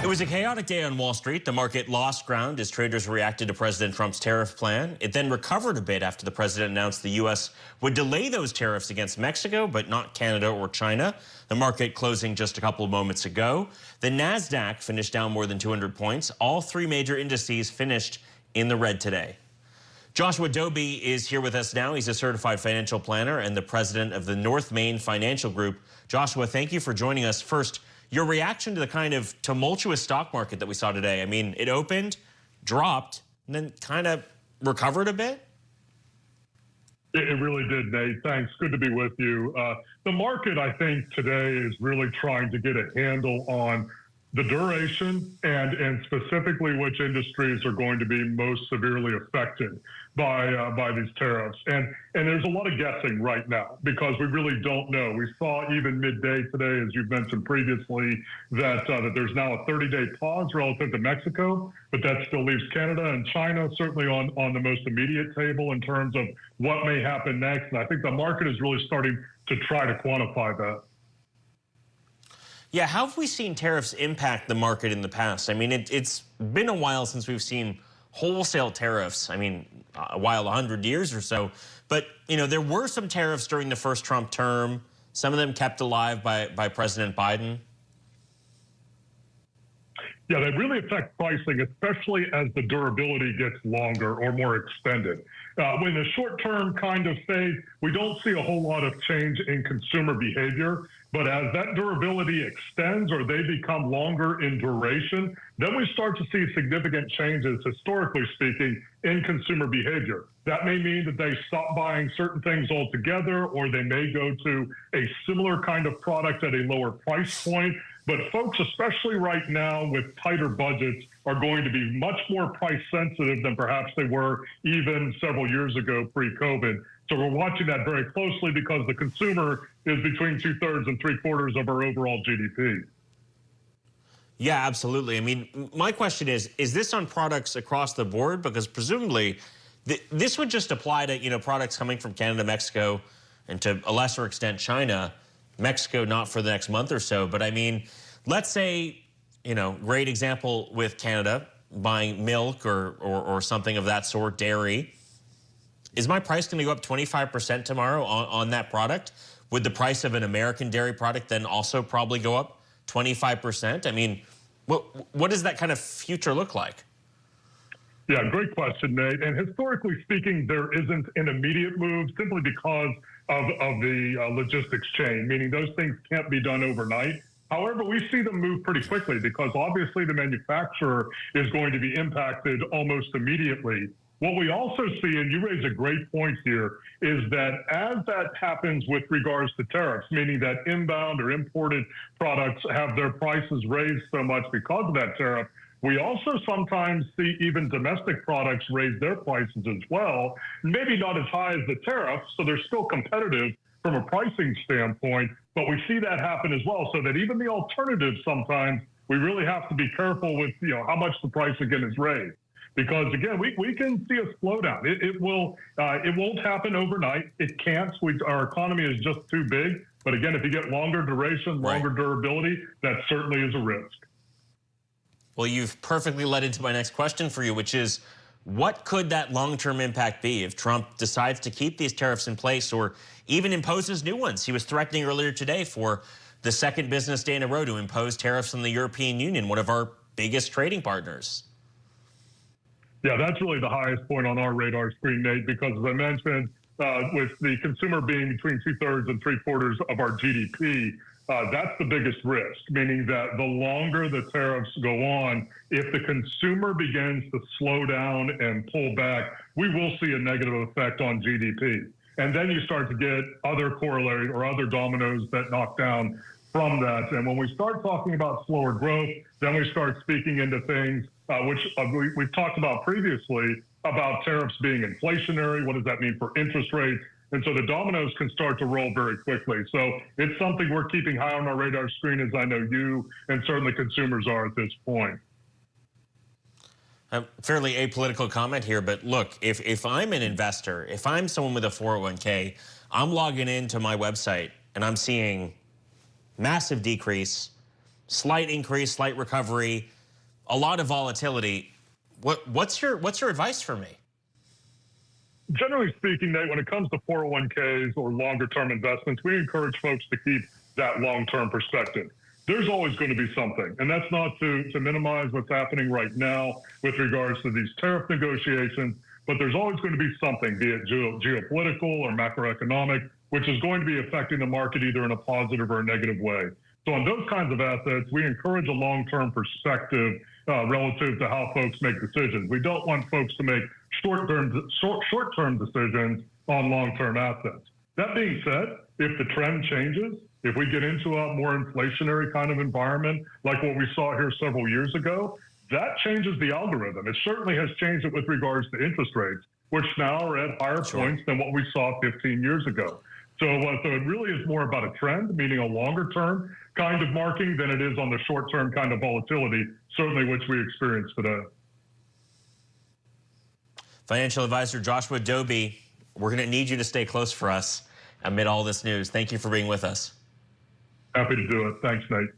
It was a chaotic day on Wall Street. The market lost ground as traders reacted to President Trump's tariff plan. It then recovered a bit after the president announced the U.S. would delay those tariffs against Mexico, but not Canada or China. The market closing just a couple of moments ago. The NASDAQ finished down more than 200 points. All three major indices finished in the red today. Joshua Dobi is here with us now. He's a certified financial planner and the president of the North Main Financial Group. Joshua, thank you for joining us. First, your reaction to the kind of tumultuous stock market that we saw today. I mean, it opened, dropped, and then kind of recovered a bit? It really did, Nate. Thanks. Good to be with you. The market, I think, today is really trying to get a handle on the duration and specifically which industries are going to be most severely affected by these tariffs. And there's a lot of guessing right now because we really don't know. We saw even midday today, as you've mentioned previously, that there's now a 30-day pause relative to Mexico, but that still leaves Canada and China certainly on the most immediate table in terms of what may happen next. And I think the market is really starting to try to quantify that. Yeah, how have we seen tariffs impact the market in the past? I mean, it's been a while since we've seen wholesale tariffs. I mean, a while, 100 years or so. But, you know, there were some tariffs during the first Trump term, some of them kept alive by President Biden. Yeah, they really affect pricing, especially as the durability gets longer or more extended. In the short-term kind of phase, we don't see a whole lot of change in consumer behavior. But as that durability extends or they become longer in duration, then we start to see significant changes, historically speaking, in consumer behavior. That may mean that they stop buying certain things altogether, or they may go to a similar kind of product at a lower price point. But folks, especially right now with tighter budgets, are going to be much more price sensitive than perhaps they were even several years ago pre-COVID. So we're watching that very closely because the consumer is between 2/3 and 3/4 of our overall GDP. Yeah, absolutely. I mean, my question is this on products across the board? Because presumably this would just apply to, you know, products coming from Canada, Mexico, and to a lesser extent, China. Mexico, not for the next month or so. But I mean, let's say, you know, great example with Canada, buying milk or something of that sort, dairy. Is my price going to go up 25% tomorrow on that product? Would the price of an American dairy product then also probably go up 25%? I mean, what does that kind of future look like? Yeah, great question, Nate. And historically speaking, there isn't an immediate move simply because of the logistics chain, meaning those things can't be done overnight. However, we see them move pretty quickly because obviously the manufacturer is going to be impacted almost immediately. What we also see, and you raise a great point here, is that as that happens with regards to tariffs, meaning that inbound or imported products have their prices raised so much because of that tariff, we also sometimes see even domestic products raise their prices as well, maybe not as high as the tariff, so they're still competitive from a pricing standpoint, but we see that happen as well, so that even the alternatives sometimes, we really have to be careful with, you know, how much the price again is raised. Because again, we can see a slowdown. It won't happen overnight. It can't. Our economy is just too big. But again, if you get longer duration, longer durability, that certainly is a risk. Well, you've perfectly led into my next question for you, which is, what could that long-term impact be if Trump decides to keep these tariffs in place or even imposes new ones? He was threatening earlier today for the second business day in a row to impose tariffs on the European Union, one of our biggest trading partners. Yeah, that's really the highest point on our radar screen, Nate, because as I mentioned, with the consumer being between 2/3 and 3/4 of our GDP, that's the biggest risk, meaning that the longer the tariffs go on, if the consumer begins to slow down and pull back, we will see a negative effect on GDP. And then you start to get other corollary or other dominoes that knock down from that. And when we start talking about slower growth, then we start speaking into things which we've talked about previously, about tariffs being inflationary. What does that mean for interest rates? And so the dominoes can start to roll very quickly. So it's something we're keeping high on our radar screen, as I know you and certainly consumers are at this point. Fairly apolitical comment here, but look, if I'm an investor, if I'm someone with a 401k, I'm logging into my website and I'm seeing massive decrease, slight increase, slight recovery, a lot of volatility. What's your advice for me? Generally speaking, Nate, when it comes to 401ks or longer-term investments, we encourage folks to keep that long-term perspective. There's always going to be something, and that's not to minimize what's happening right now with regards to these tariff negotiations, but there's always going to be something, be it geopolitical or macroeconomic, which is going to be affecting the market either in a positive or a negative way. So on those kinds of assets, we encourage a long-term perspective relative to how folks make decisions. We don't want folks to make short-term decisions on long-term assets. That being said, if the trend changes, if we get into a more inflationary kind of environment like what we saw here several years ago, that changes the algorithm. It certainly has changed it with regards to interest rates, which now are at higher points than what we saw 15 years ago. So it really is more about a trend, meaning a longer-term kind of marking than it is on the short-term kind of volatility, certainly which we experience today. Financial advisor Joshua Dobi, we're going to need you to stay close for us amid all this news. Thank you for being with us. Happy to do it. Thanks, Nate.